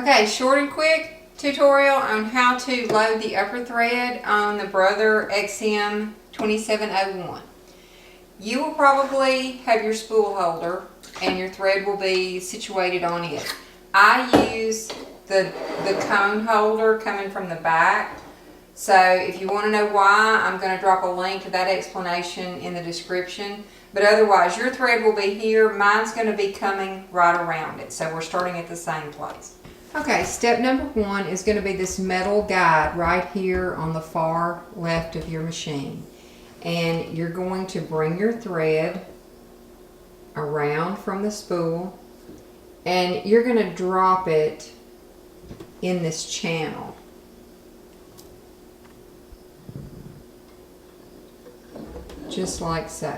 Okay, short and quick tutorial on how to load the upper thread on the Brother XM2701. You will probably have your spool holder and your thread will be situated on it. I use the cone holder coming from the back. So if you want to know why, I'm going to drop a link to that explanation in the description. But otherwise, your thread will be here. Mine's going to be coming right around it. So we're starting at the same place. Okay, step number one is going to be this metal guide right here on the far left of your machine. And you're going to bring your thread around from the spool and you're going to drop it in this channel. Just like so.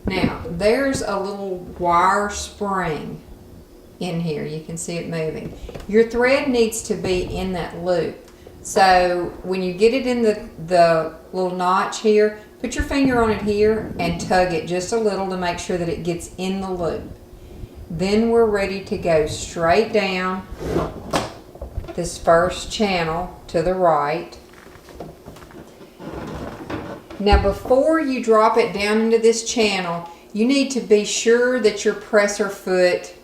Now, there's a little wire spring in here. You can see it moving. Your thread needs to be in that loop. So when you get it in the little notch here, put your finger on it here and tug it just a little to make sure that it gets in the loop. Then we're ready to go straight down this first channel to the right. Now before you drop it down into this channel, you need to be sure that your presser foot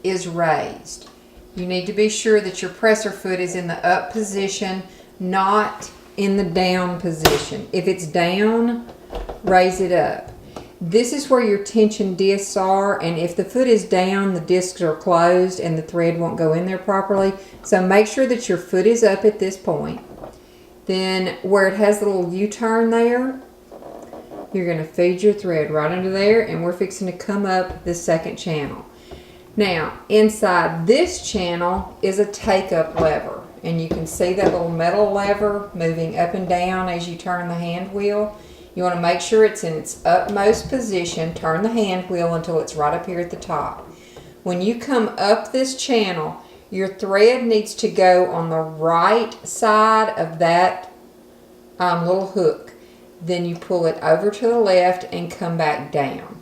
is raised. You need to be sure that your presser foot is in the up position, not in the down position. If it's down, raise it up. This is where your tension discs are, and if the foot is down, the discs are closed and the thread won't go in there properly. So make sure that your foot is up at this point. Then where it has the little U-turn there, you're going to feed your thread right under there, and we're fixing to come up the second channel. Now, inside this channel is a take-up lever, and you can see that little metal lever moving up and down as you turn the hand wheel. You want to make sure it's in its utmost position. Turn the hand wheel until it's right up here at the top. When you come up this channel, your thread needs to go on the right side of that little hook. Then you pull it over to the left and come back down.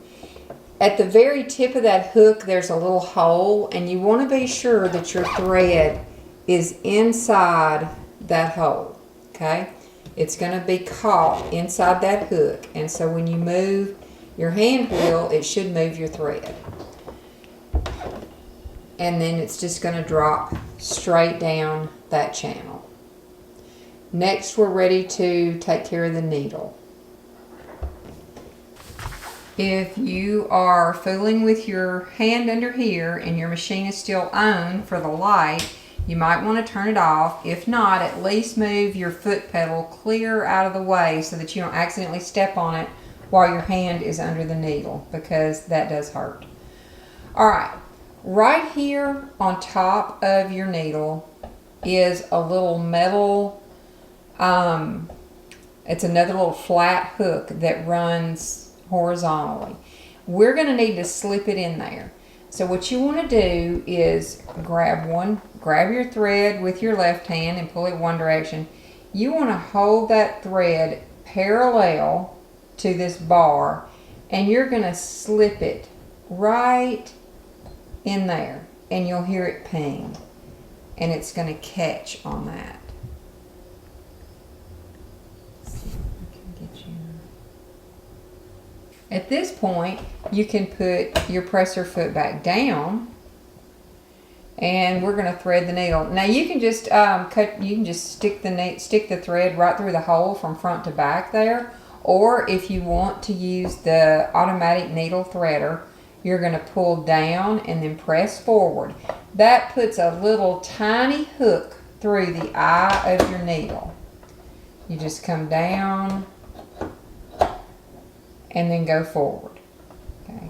At the very tip of that hook, there's a little hole, and you want to be sure that your thread is inside that hole, okay? It's going to be caught inside that hook, and so when you move your hand wheel, it should move your thread. And then it's just going to drop straight down that channel. Next, we're ready to take care of the needle. If you are fooling with your hand under here and your machine is still on for the light, you might want to turn it off. If not, at least move your foot pedal clear out of the way so that you don't accidentally step on it while your hand is under the needle, because that does hurt. Alright, right here on top of your needle is a little metal, it's another little flat hook that runs horizontally. We're going to need to slip it in there. So what you want to do is grab your thread with your left hand and pull it one direction. You want to hold that thread parallel to this bar, and you're going to slip it right in there, and you'll hear it ping, and it's going to catch on that. At this point, you can put your presser foot back down, and we're going to thread the needle. Now you can just stick the thread right through the hole from front to back there, or if you want to use the automatic needle threader, you're going to pull down and then press forward. That puts a little tiny hook through the eye of your needle. You just come down and then go forward. Okay.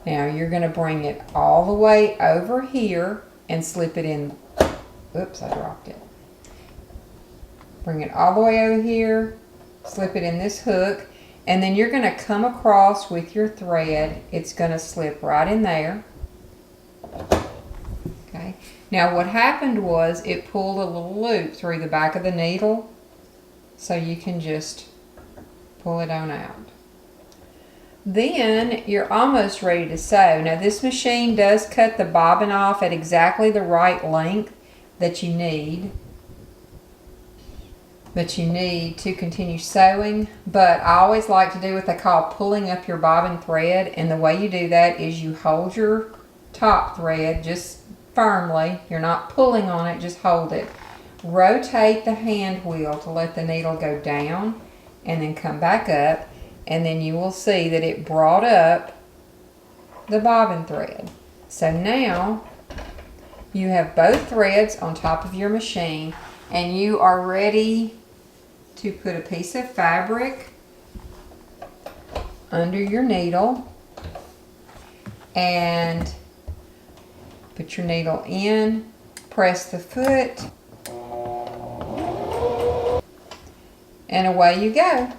Now you're going to bring it all the way over here and slip it in. Oops, I dropped it. Bring it all the way over here, slip it in this hook, and then you're going to come across with your thread. It's going to slip right in there. Okay. Now what happened was it pulled a little loop through the back of the needle, so you can just pull it on out. Then you're almost ready to sew. Now this machine does cut the bobbin off at exactly the right length. that you need to continue sewing. But I always like to do what they call pulling up your bobbin thread, and the way you do that is you hold your top thread just firmly. You're not pulling on it, just hold it. Rotate the hand wheel to let the needle go down and then come back up, and then you will see that it brought up the bobbin thread. So now you have both threads on top of your machine, and you are ready to put a piece of fabric under your needle and put your needle in, press the foot, and away you go.